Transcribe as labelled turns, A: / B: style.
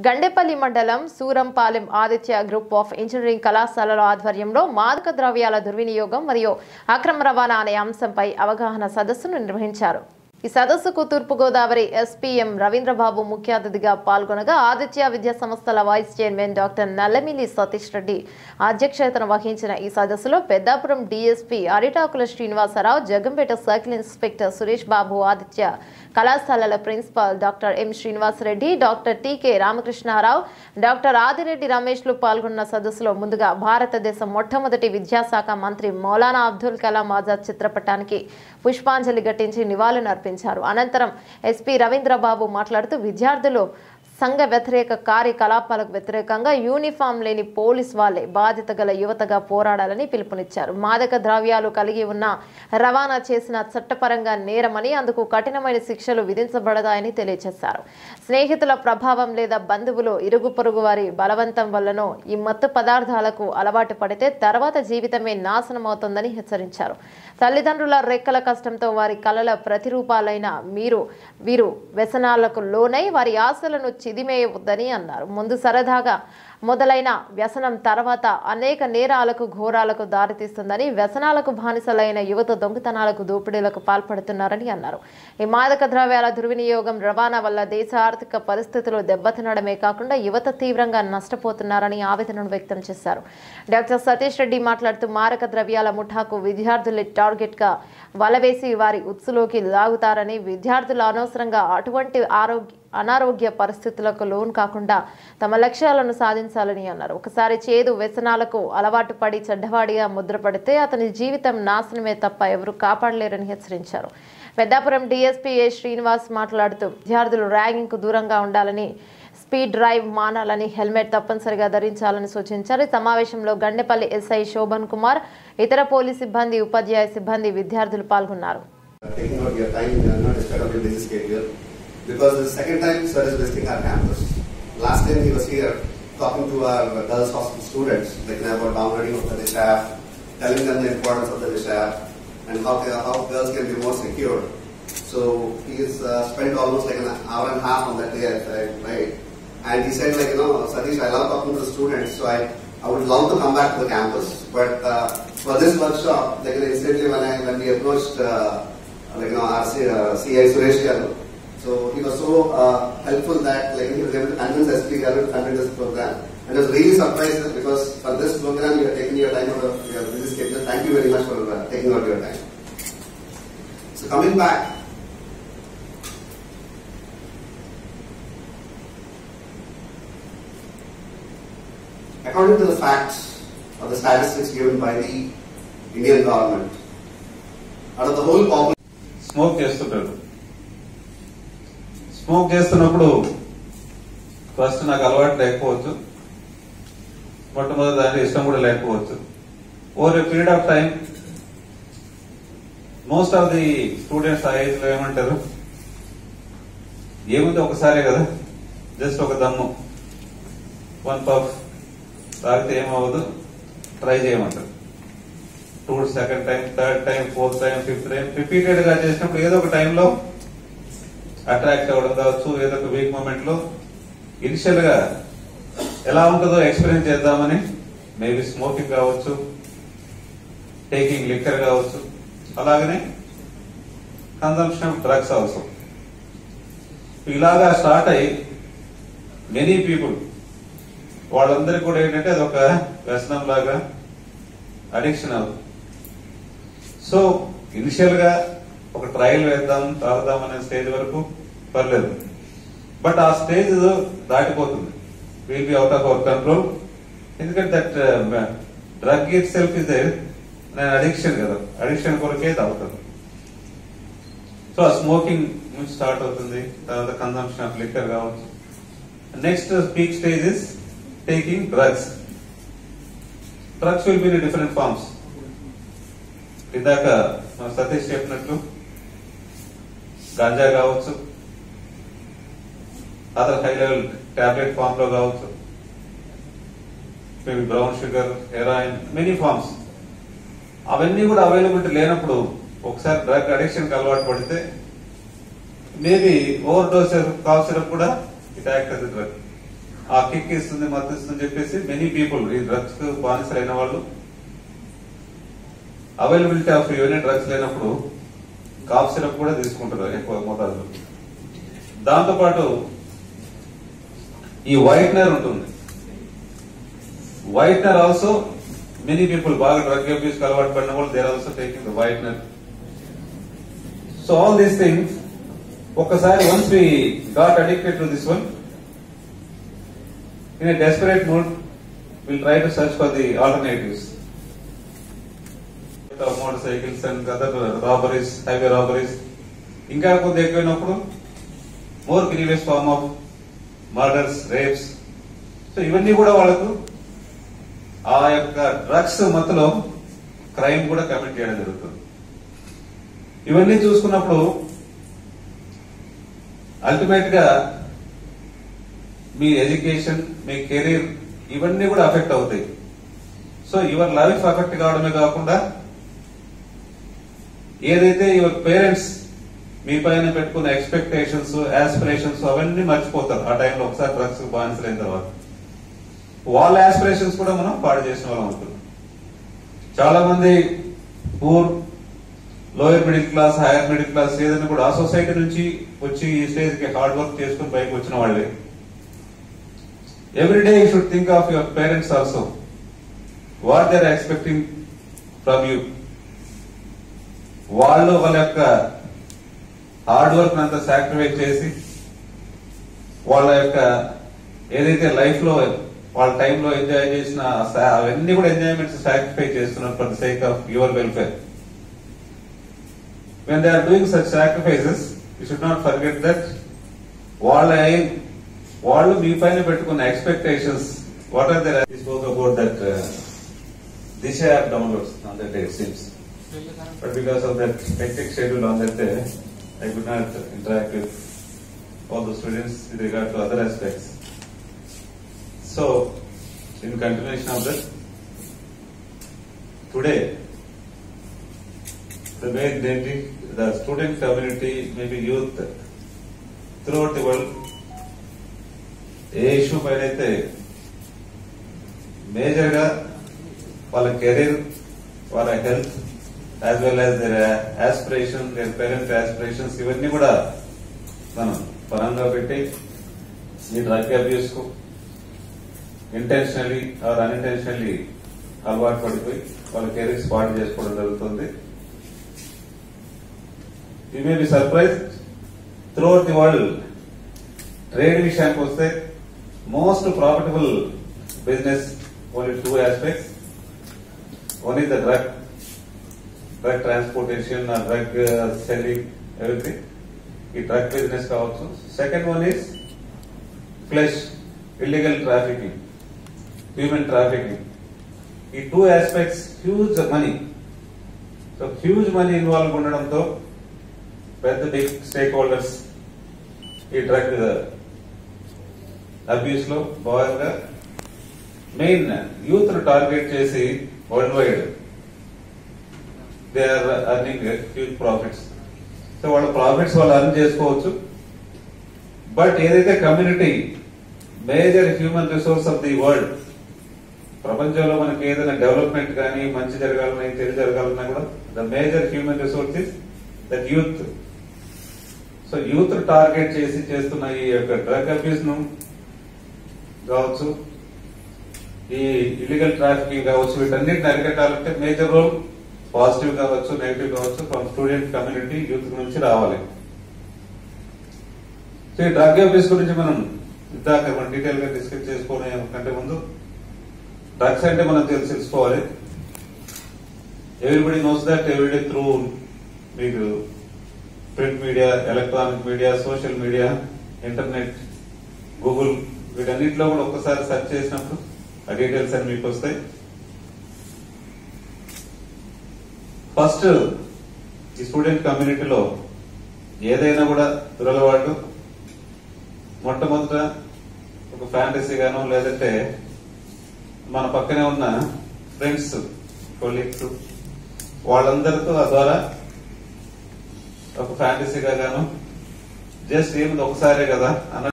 A: గండేపల్లి మండలం Surampalem Aditya group of engineering కళాశాలల ఆధ్వర్యంలో మాదక ద్రవ్యాల దుర్వినియోగం మరియు అక్రమ రవాణా అనే అంశంపై అవగాహన సదస్సును నిర్వహించారు. ఈ సదస్సుకు తూర్పు గోదావరి ఎస్పీఎం రవీంద్రబాబు ముఖ్య అతిథిగా పాల్గొనగా ఆదిత్య విద్యా సంస్థల vice chairman doctor Nallamilli Satish Reddy అధ్యక్షతన వహించిన ఈ సదస్సులో Peddapuram DSP Aritakula Srinivasarao, Jaggampeta circle inspector Suresh Babu, Aditya కళాశాలల principal doctor M Srinivasareddy, doctor T K Ramakrishnarao, doctor Adireddy రమేష్లు పాల్గొన్న సదస్సులో ముందుగా భారతదేశం మొట్టమొదటి విద్యాశాఖ మంత్రి మౌలానా అబ్దుల్ కలాం ఆజాద్ చిత్రపటానికి పుష్పాంజలి ఘటించి నివాళులర్పించారు. అనంతరం ఎస్పీ రవీంద్రబాబు మాట్లాడుతూ విద్యార్థులు సంఘ వ్యతిరేక కార్యకలాపాలకు వ్యతిరేకంగా యూనిఫామ్ లేని పోలీస్ వాళ్లే బాధ్యత గల యువతగా పోరాడాలని పిలుపునిచ్చారు. మాదక ద్రవ్యాలు కలిగి ఉన్న రవాణా చేసిన చట్టపరంగా నేరమని, అందుకు కఠినమైన శిక్షలు విధించబడతాయని తెలియజేశారు. స్నేహితుల ప్రభావం లేదా బంధువులు, ఇరుగు పొరుగు వారి బలవంతం వల్లనో ఈ మత్తు పదార్థాలకు అలవాటు పడితే తర్వాత జీవితమే నాశనం అవుతుందని హెచ్చరించారు. తల్లిదండ్రుల రెక్కల కష్టంతో వారి కలల ప్రతిరూపాలైన వీరు వ్యసనాలకు లోనై వారి ఆశలను చిదిమేయవద్దని అన్నారు. ముందు సరదాగా మొదలైన వ్యసనం తర్వాత అనేక నేరాలకు, ఘోరాలకు దారితీస్తుందని, వ్యసనాలకు బానిసలైన యువత దొంగతనాలకు, దోపిడీలకు పాల్పడుతున్నారని అన్నారు. ఈ మాదక ద్రవ్యాల దుర్వినియోగం, రవాణా వల్ల దేశ ఆర్థిక పరిస్థితులు దెబ్బతినడమే కాకుండా యువత తీవ్రంగా నష్టపోతున్నారని ఆవేదనను వ్యక్తం చేశారు. డాక్టర్ సతీష్ రెడ్డి మాట్లాడుతూ మారక ద్రవ్యాల ముఠాకు విద్యార్థులే టార్గెట్ గా వలవేసి వారి ఉత్సులోకి లాగుతారని, విద్యార్థులు అనవసరంగా అటువంటి అనారోగ్య పరిస్థితులకు లోన్ కాకుండా తమ లక్ష్యాలను సాధించాలని అన్నారు. ఒకసారి చేదు వ్యసనాలకు అలవాటు పడి చెడ్డవాడిగా ముద్రపడితే అతని జీవితం నాశనమే తప్ప ఎవరు కాపాడలేరని హెచ్చరించారు. పెద్దాపురం డీఎస్పీ ఏ శ్రీనివాస్ మాట్లాడుతూ విద్యార్థులు ర్యాగింగ్ కు దూరంగా ఉండాలని, స్పీడ్ డ్రైవ్ మానాలని, హెల్మెట్ తప్పనిసరిగా ధరించాలని సూచించారు. ఈ సమావేశంలో గండేపల్లి ఎస్ఐ శోభన్ కుమార్, ఇతర పోలీస్ సిబ్బంది, ఉపాధ్యాయ సిబ్బంది, విద్యార్థులు పాల్గొన్నారు.
B: Because the second time sir is visiting our campus. Last time he was here talking to our girls hostel students, like about downloading of the Nishaf, telling them the importance of the Nishaf and how girls can be more secure. So he has spent almost like an hour and a half on that day, right? And he said like, Satish, I love talking to the students, so I would love to come back to the campus. But for this workshop, like instantly when we approached our CI Suresh Garu, so he was so helpful that like he was able to convince SP Garu to conduct this program. And I was really surprised because for this program you are taking your time out of your busy schedule. Thank you very much for taking out your time. So coming back, according to the facts or the statistics given by the Indian government, out of the whole population,
C: smoke చేస్తుంటారు. Smoke చేస్తున్నప్పుడు first నాకు అలవాటు లేకపోవచ్చు, మొట్టమొదటి దానికి ఇష్టం కూడా లేకపోవచ్చు. Over a period of time most of the students ఆ ఏజ్ లో ఏమంటారు, ఏముంది ఒకసారి కదా, జస్ట్ ఒక దమ్ము, 1 పఫ్ తాగితే ఏమవ్వదు, ట్రై చేయమంటారు. 2 second time, 3rd time, 4th time, 5th time repeated గా చేసినప్పుడు ఏదో ఒక టైంలో అట్రాక్ట్ అవ్వడం కావచ్చు, ఏదో ఒక వీక్ మూమెంట్ లో ఇనిషియల్ గా ఎలా ఉంటుందో ఎక్స్పీరియన్స్ చేద్దామని మేబీ స్మోకింగ్ కావచ్చు, టేకింగ్ లిక్కర్ కావచ్చు, అలాగనే కన్సంప్షన్ ఆఫ్ డ్రగ్స్ ఆల్సో. ఇలాగా స్టార్ట్ అయ్యి మెనీ పీపుల్ వాళ్ళందరికీ కూడా ఏంటంటే అదొక వ్యసనం లాగా అడిక్షన్ అవుతుంది. సో ఇనిషియల్ గా ఒక ట్రయల్ వేద్దాం, తాగుదాం అనే స్టేజ్ వరకు పర్లేదు. బట్ ఆ స్టేజ్ దాటిపోతుంది, will be out of our control. ఎందుకంటే దట్ డ్రగ్ ఇట్ సెల్ఫ్ ఇస్ అడిక్షన్ కదా, అడిక్షన్ కొరకే తాగుతుంది. సో ఆ స్మోకింగ్ నుంచి స్టార్ట్ అవుతుంది, తర్వాత కన్సంప్షన్ ఆఫ్ లిక్కర్ కావచ్చు. Next peak stage is taking drugs. Drugs will be in different forms. ఇందాక మన సతీష్ చెప్పినట్లు గాంజా కావచ్చు, other high level tablet form లో కావచ్చు, maybe brown sugar, heroin, many forms. అవన్నీ కూడా అవైలబిలిటీ లేనప్పుడు ఒకసారి డ్రగ్ అడిక్షన్ కి అలవాటు పడితే maybe over dose cough syrup కూడా it act as a drug. ఆ కిక్ ఇస్తుంది, మత్తు ఇస్తుంది చెప్పేసి మెనీ పీపుల్ ఈ డ్రగ్స్ బానిసలైన వాళ్ళు అవైలబిలిటీ ఆఫ్ ఇవన్నీ డ్రగ్స్ లేనప్పుడు కాఫ్ సిరప్ కూడా తీసుకుంటారు ఎక్కువ మోతాదులో. దాంతోపాటు ఈ వైట్నర్ ఉంటుంది. వైట్నర్ ఆల్సో మెనీ పీపుల్ బాగా డ్రగ్ అబ్యూస్ అలవాటు పడిన వాళ్ళు they are also taking the whitener. So all these things ఒక్కసారి once we got addicted to this one, in a desperate mood, we'll try to search for the alternatives. Motorcycles and other robberies, highway robberies. ఇంకా కొద్ది ఎక్కువైనప్పుడు more grievous form of murders, rapes. So ఇవన్నీ కూడా వాళ్ళకు ఆ యొక్క drugs మధ్యలో crime కూడా కమిట్ చేయడం జరుగుతుంది. ఇవన్నీ చూసుకున్నప్పుడు అల్టిమేట్ గా మీ ఎడ్యుకేషన్, మీ కెరీర్ ఇవన్నీ కూడా అఫెక్ట్ అవుతాయి. సో యువర్ లైఫ్ అఫెక్ట్ కావడమే కాకుండా ఏదైతే యువర్ పేరెంట్స్ మీ పైన పెట్టుకున్న ఎక్స్పెక్టేషన్స్, ఆస్పిరేషన్స్ అవన్నీ మర్చిపోతారు ఆ టైంలో ఒకసారి డ్రగ్స్ బానిసలైన తర్వాత. వాళ్ళ ఆస్పిరేషన్స్ కూడా మనం పాడు చేసిన వాళ్ళం అవుతుంది. చాలా మంది poor, lower middle class, hire middle class ఏదైనా కూడా ఆ సొసైటీ నుంచి వచ్చి ఈ స్టేజ్ కి హార్డ్ వర్క్ చేసుకుని పైకి వచ్చిన వాళ్ళే. Every day you should think of your parents also. What they are expecting from you. వాళ్ళు వాళ్ళ యొక్క హార్డ్ వర్క్ అంతా సాక్రిఫైస్ చేసి వాళ్ళ యొక్క ఏదైతే లైఫ్ లో వాళ్ళ టైంలో ఎంజాయ్ చేసిన అవన్నీ కూడా ఎంజాయ్మెంట్స్ సాక్రిఫైస్ చేస్తున్నారు for the sake of your welfare. When they are doing such sacrifices, you should not forget that వాళ్ళు మీ పైన పెట్టుకున్న expectations what are there. Spoke about that Disha app downloads on that day it seems, but because of that hectic schedule on that day I could not interact with all the students with regard to other aspects. So in continuation of that, today the main identity, the student community, maybe youth throughout the world, ఏ issue పైన అయితే major గా వాళ్ళ career, వాళ్ళ health as well as their aspiration, their parent aspirations ఇవన్నీ కూడా మనం పరంగా పెట్టి ఈ డ్రగ్ అబ్యూస్ కు ఇంటెన్షనల్లీ ఆర్ అన్ఇంటెన్షనల్లీ అలవాటు పడిపోయి వాళ్ళ కెరీర్ స్పాట్ చేసుకోవడం జరుగుతుంది. You may be surprised, throughout the world, trade విషయానికి వస్తే most profitable business only two aspects. One is the drug transportation or drug selling, everything. ఈ drug business కావచ్చు. Second one is flesh, illegal trafficking, human trafficking. ఈ two aspects huge money. So huge money involved ఉండడంతో పెద్ద big stake holders ఈ drug abuse లో భాగంగా main youth ను target చేసి world wide they are earning huge profits. So వాళ్ళ profits వాళ్ళు అర్న్ చేసుకోవచ్చు. బట్ ఏదైతే community major human resource of the world, ప్రపంచంలో మనకి ఏదైనా డెవలప్మెంట్ కానీ మంచి జరగాలన్నా చెడు జరగాలన్నా కూడా the major human resource is that youth. So youth target చేసి చేస్తున్న ఈ యొక్క డ్రగ్ అబ్యూస్ ను కావచ్చు, ఈ ఇల్లీగల్ ట్రాఫికింగ్ కావచ్చు, వీటన్నిటిని అరికట్టాలంటే మేజర్ రోల్ పాజిటివ్ కావచ్చు, నెగిటివ్ కావచ్చు ఫ్రమ్ స్టూడెంట్ కమ్యూనిటీ, యూత్ నుంచి రావాలి. సో ఈ డ్రగ్ అబ్యూస్ గురించి మనం ఇందాక మనం డీటెయిల్ గా డిస్కస్ చేసుకోవడం కంటే ముందు డ్రగ్స్ అంటే మనం తెలుసుకోవాలి. Everybody knows that everyday through మీకు print media, electronic media, social media, internet, Google వీటన్నిటిలో కూడా ఒక్కసారి సెర్చ్ చేసినప్పుడు ఆ డీటెయిల్స్ అని మీకు వస్తాయి. ఫస్ట్ ఈ స్టూడెంట్ కమ్యూనిటీలో ఏదైనా కూడా దురలవాటు మొట్టమొదట ఒక ఫ్యాంటసీ గానో లేదంటే మన పక్కనే ఉన్న ఫ్రెండ్స్, కొలీగ్స్ వాళ్ళందరితో ఆ ద్వారా ఒక ఫ్యాంటసీగా గాను జస్ట్ ఏమిటి ఒకసారే కదా అన్న